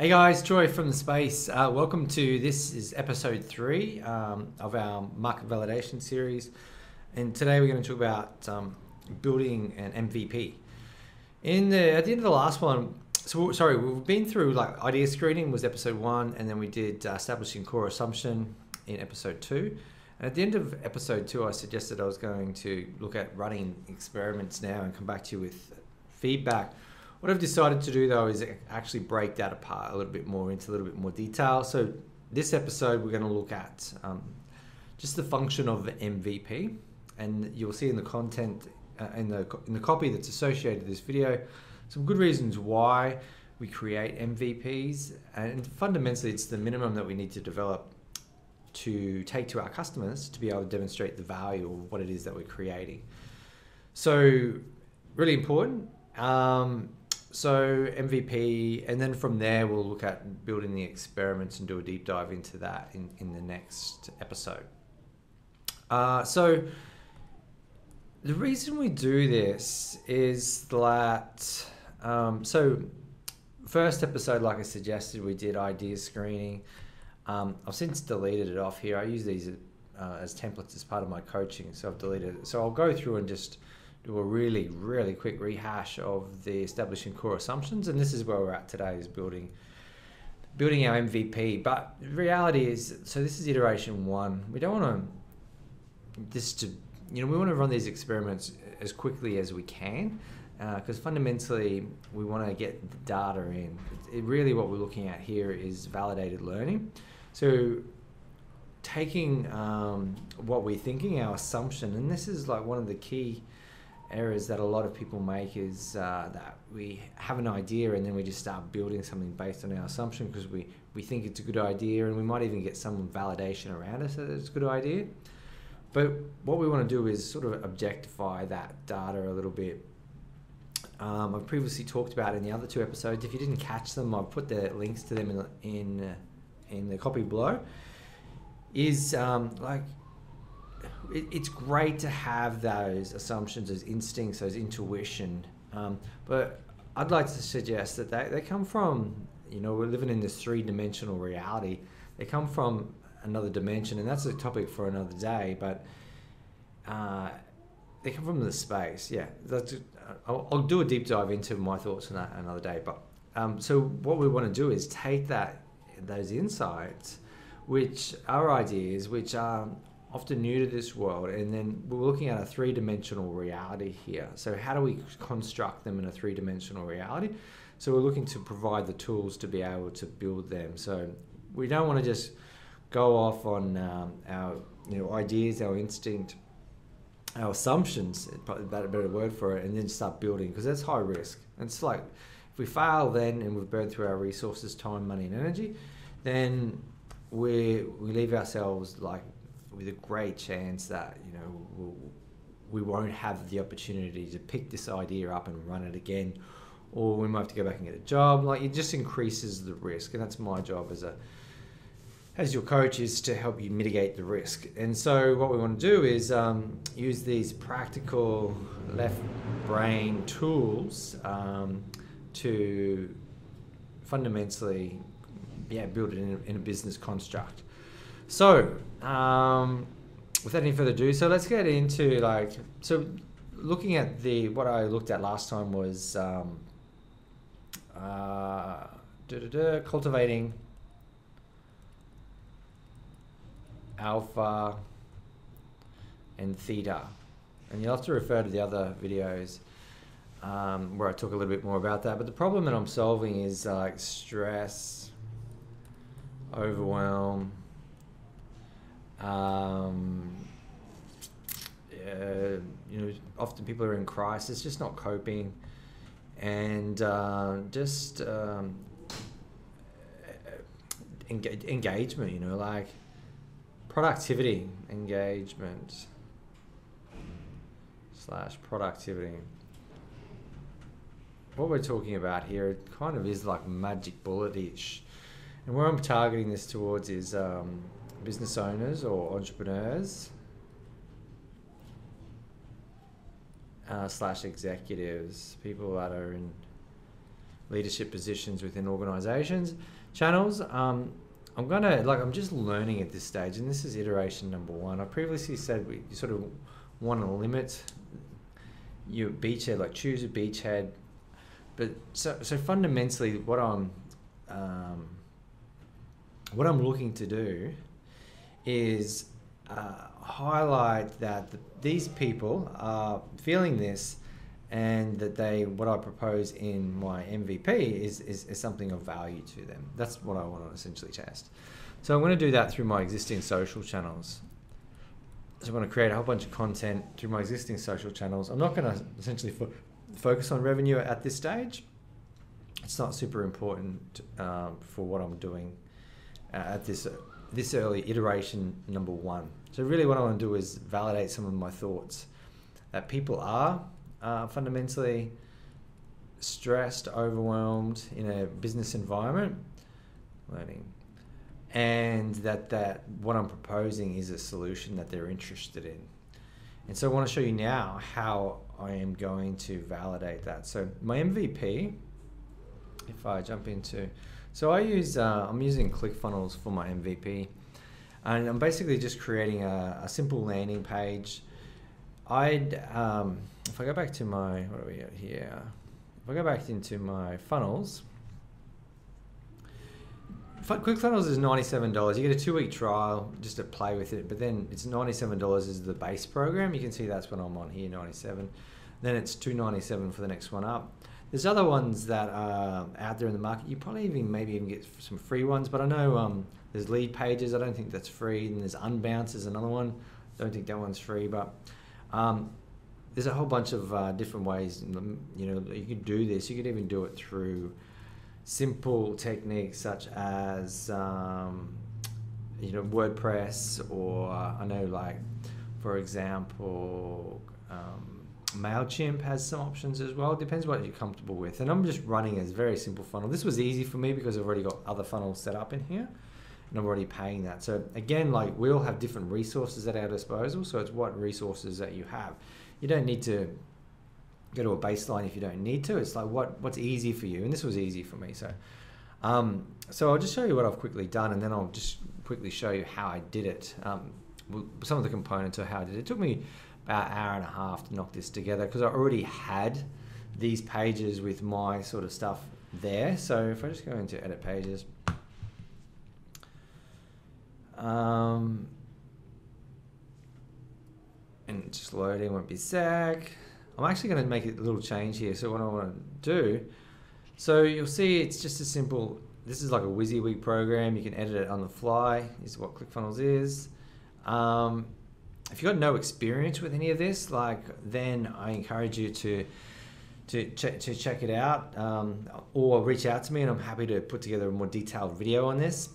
Hey guys, Troy from the space. Welcome to this is episode 3 of our market validation series, and today we're going to talk about building an MVP. At the end of the last one, we've been through like idea screening was episode 1, and then we did establishing core assumption in episode 2. And at the end of episode 2, I suggested I was going to look at running experiments now and come back to you with feedback. What I've decided to do though is actually break that apart a little bit more into a little bit more detail. So this episode we're going to look at just the function of MVP, and you'll see in the content in the copy that's associated with this video some good reasons why we create MVPs, and fundamentally it's the minimum that we need to develop to take to our customers to be able to demonstrate the value of what it is that we're creating. So really important. So MVP, and then from there we'll look at building the experiments and do a deep dive into that in the next episode. So the reason we do this is that, so first episode, like I suggested, we did idea screening. I've since deleted it off here. I use these as templates as part of my coaching, so I've deleted it. So I'll go through and just do a really quick rehash of the establishing core assumptions, and this is where we're at today, is building our MVP. But the reality is, so this is iteration 1. We don't want we want to run these experiments as quickly as we can, because fundamentally we want to get the data in. Really what we're looking at here is validated learning. So taking what we're thinking, our assumption, and this is like one of the key errors that a lot of people make, is that we have an idea and then we just start building something based on our assumption because we think it's a good idea, and we might even get some validation around us that it's a good idea. But what we want to do is sort of objectify that data a little bit. I've previously talked about in the other 2 episodes. If you didn't catch them, I've put the links to them in the copy below. Is it's great to have those assumptions, those instincts, those intuition, but I'd like to suggest that they come from, we're living in this 3-dimensional reality. They come from another dimension, and that's a topic for another day, but they come from the space. Yeah, I'll do a deep dive into my thoughts on that another day. But so what we want to do is take those insights, which are ideas, which are often new to this world, and then we're looking at a 3-dimensional reality here. So how do we construct them in a 3-dimensional reality? So we're looking to provide the tools to be able to build them. So we don't want to just go off on our ideas, our instinct, our assumptions, probably a better word for it, and then start building, because that's high risk. And it's like, if we fail then, and we've burned through our resources, time, money, and energy, then we leave ourselves like with a great chance that we won't have the opportunity to pick this idea up and run it again, or we might have to go back and get a job. Like, it just increases the risk, and that's my job as your coach, is to help you mitigate the risk. And so what we want to do is use these practical left brain tools to fundamentally build it in a business construct. So without any further ado, so let's get into looking at what I looked at last time was cultivating alpha and theta, and you'll have to refer to the other videos where I talk a little bit more about that. But the problem that I'm solving is like stress, overwhelm, often people are in crisis, just not coping, and engagement, like productivity, engagement / productivity. What we're talking about here, it kind of is like magic bullet-ish, and where I'm targeting this towards is business owners or entrepreneurs / executives, people that are in leadership positions within organizations. Channels, I'm just learning at this stage, and this is iteration number 1. I previously said you sort of want to limit your beachhead, like choose a beachhead. But so fundamentally, what I'm looking to do is highlight that these people are feeling this, and that what I propose in my MVP is something of value to them. That's what I want to essentially test. So I'm going to do that through my existing social channels. So I'm going to create a whole bunch of content through my existing social channels. I'm not going to essentially focus on revenue at this stage. It's not super important for what I'm doing at this early iteration number 1. So really what I want to do is validate some of my thoughts that people are fundamentally stressed, overwhelmed in a business environment, learning, and that what I'm proposing is a solution that they're interested in. And so I want to show you now how I am going to validate that. So my MVP, if I jump into, so I'm using ClickFunnels for my MVP, and I'm basically just creating a simple landing page. If I go back to my, what are we at here? If I go back into my funnels, ClickFunnels is $97. You get a 2-week trial just to play with it, but then it's $97 is the base program. You can see that's what I'm on here, 97. Then it's $297 for the next one up. There's other ones that are out there in the market. You probably maybe even get some free ones, but I know there's lead pages. I don't think that's free. And there's Unbounce is another one. Don't think that one's free, but there's a whole bunch of different ways, you could do this. You could even do it through simple techniques such as WordPress, or I know, like, for example, MailChimp has some options as well. It depends what you're comfortable with. And I'm just running a very simple funnel. This was easy for me because I've already got other funnels set up in here, and I'm already paying that. So again, like, we all have different resources at our disposal. So it's what resources that you have. You don't need to go to a baseline if you don't need to. It's like what's easy for you, and this was easy for me. So so I'll just show you what I've quickly done, and then I'll just quickly show you how I did it. Some of the components of how I did it. It took me about an hour and a half to knock this together because I already had these pages with my sort of stuff there. So if I just go into edit pages, and just loading, won't be a sec. I'm actually going to make a little change here. So what I want to do, so you'll see it's just a simple, this is like a WYSIWYG program. You can edit it on the fly, is what ClickFunnels is. If you've got no experience with any of this, then I encourage you to check it out, or reach out to me, and I'm happy to put together a more detailed video on this.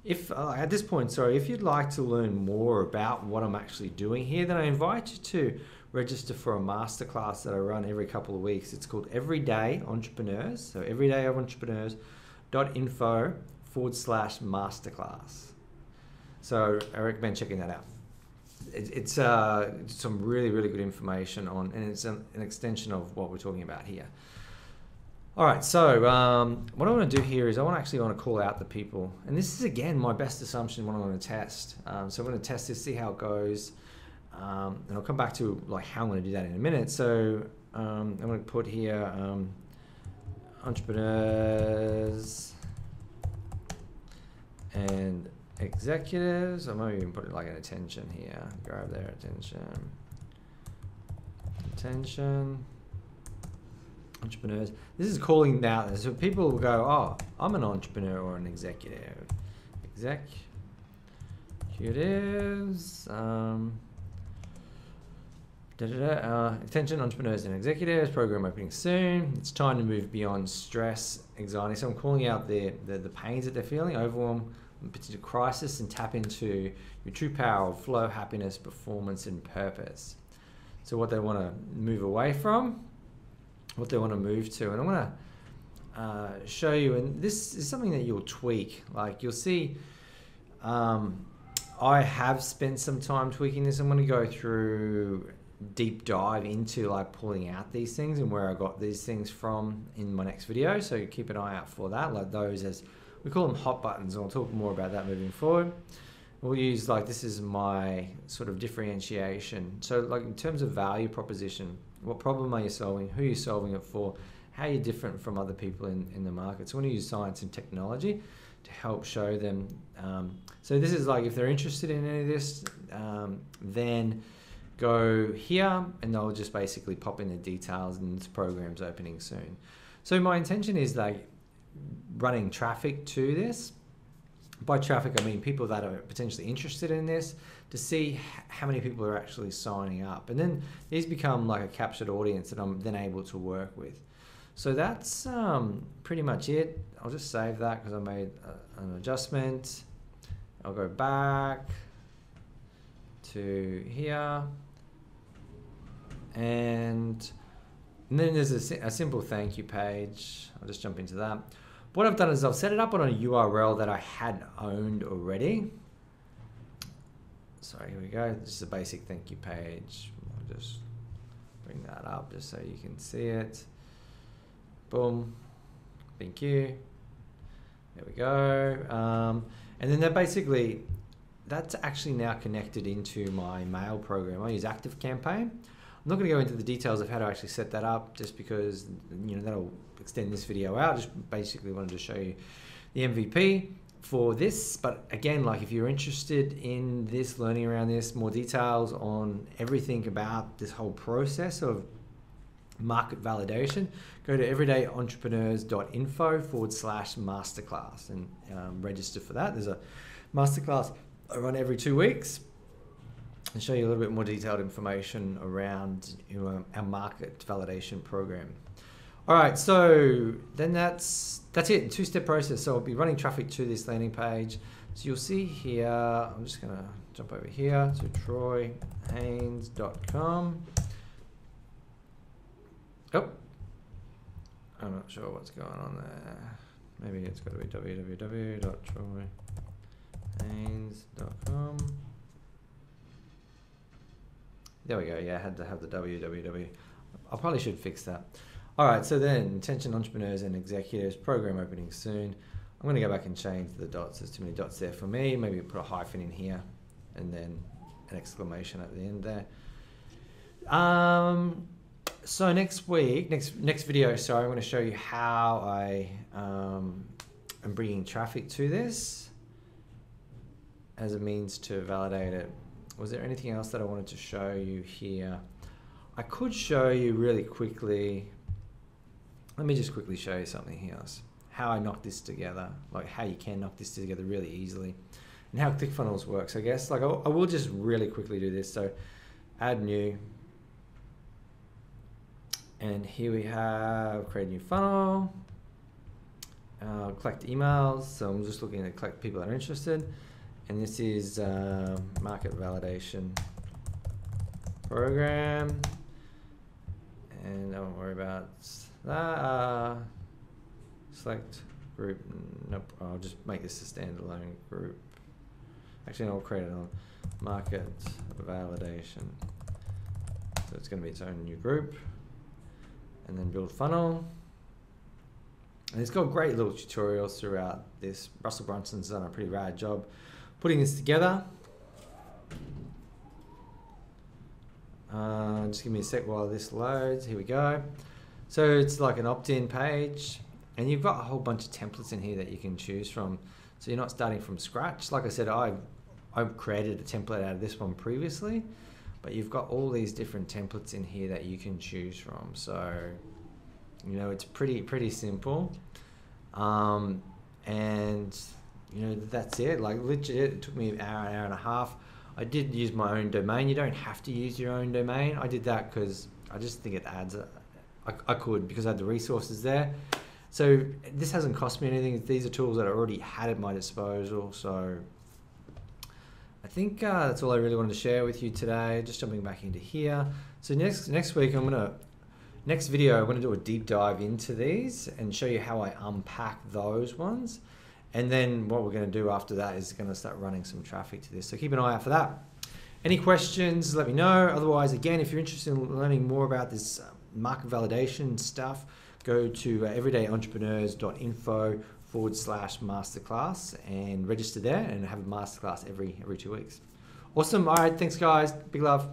If at this point, if you'd like to learn more about what I'm actually doing here, then I invite you to register for a masterclass that I run every couple of weeks. It's called Everyday Entrepreneurs. So everydayentrepreneurs.info/masterclass. So I recommend checking that out. It's some really, really good information on, and it's an extension of what we're talking about here. All right, so what I want to do here is I want to call out the people, and this is again my best assumption when I want to test. So I'm going to test this, see how it goes, and I'll come back to how I'm going to do that in a minute. So I'm going to put here entrepreneurs and executives. I might even put it like an attention here. Grab their attention. Entrepreneurs. This is calling out. So people will go, oh, I'm an entrepreneur or an executive. Executives. Attention, entrepreneurs and executives. Program opening soon. It's time to move beyond stress, anxiety. So I'm calling out the pains that they're feeling, overwhelm, potential crisis, and tap into your true power of flow, happiness, performance, and purpose. So what they want to move away from, what they want to move to, and I'm going to show you, and this is something that you'll tweak. Like you'll see, I have spent some time tweaking this. I'm going to go through deep dive into like pulling out these things and where I got these things from in my next video. So keep an eye out for that. Like those, as we call them, hot buttons, and I'll talk more about that moving forward. We'll use, like, this is my sort of differentiation. So like in terms of value proposition, what problem are you solving? Who are you solving it for? How are you different from other people in the market? So we want to use science and technology to help show them. So this is like, if they're interested in any of this, then go here and they'll just basically pop in the details, and this program's opening soon. So my intention is like running traffic to this. By traffic, I mean people that are potentially interested in this, to see how many people are actually signing up. And then these become like a captured audience that I'm then able to work with. So that's pretty much it. I'll just save that because I made an adjustment. I'll go back to here. And then there's a simple thank you page. I'll just jump into that. What I've done is I've set it up on a URL that I had owned already. So here we go. This is a basic thank you page. I'll just bring that up just so you can see it. Boom. Thank you. There we go. And then that's actually now connected into my mail program. I use ActiveCampaign. I'm not going to go into the details of how to actually set that up, just because that'll extend this video out. Just basically wanted to show you the MVP for this. But again, like if you're interested in this, learning around this, more details on everything about this whole process of market validation, go to everydayentrepreneurs.info/masterclass and register for that. There's a masterclass I run every 2 weeks and show you a little bit more detailed information around our market validation program. All right, so then that's it, two-step process. So I'll be running traffic to this landing page. So you'll see here, I'm just gonna jump over here to troyhaynes.com. Oh, I'm not sure what's going on there. Maybe it's got to be www.troyhaynes.com. There we go. Yeah, I had to have the www. I probably should fix that. All right, so then attention entrepreneurs and executives, program opening soon. I'm going to go back and change the dots. There's too many dots there for me. Maybe put a hyphen in here and then an exclamation at the end there. So next week, next video, sorry, I'm going to show you how I am bringing traffic to this as a means to validate it. Was there anything else that I wanted to show you here? I could show you really quickly. Let me just quickly show you something here. How I knock this together, like how you can knock this together really easily, and how ClickFunnels works, I guess. Like I will just really quickly do this. So add new. And here we have create new funnel, collect emails. So I'm just looking to collect people that are interested. And this is market validation program. And don't worry about that. Select group. Nope. I'll just make this a standalone group. Actually, I'll create it on market validation. So it's going to be its own new group. And then build funnel. And it's got great little tutorials throughout this. Russell Brunson's done a pretty rad job putting this together. Just give me a sec while this loads. Here we go. So it's like an opt-in page, and you've got a whole bunch of templates in here that you can choose from. So you're not starting from scratch. Like I said, I've created a template out of this one previously, but you've got all these different templates in here that you can choose from. So, it's pretty simple. And that's it. Like literally, it took me an hour and a half. I did use my own domain. You don't have to use your own domain. I did that because I just think it adds. I could, because I had the resources there. So this hasn't cost me anything. These are tools that I already had at my disposal. So I think that's all I really wanted to share with you today. Just jumping back into here. So next week, next video, I'm gonna do a deep dive into these and show you how I unpack those ones. And then what we're gonna do after that is gonna start running some traffic to this. So keep an eye out for that. Any questions, let me know. Otherwise, again, if you're interested in learning more about this market validation stuff, go to everydayentrepreneurs.info/masterclass and register there and have a masterclass every 2 weeks. Awesome. All right. Thanks, guys. Big love.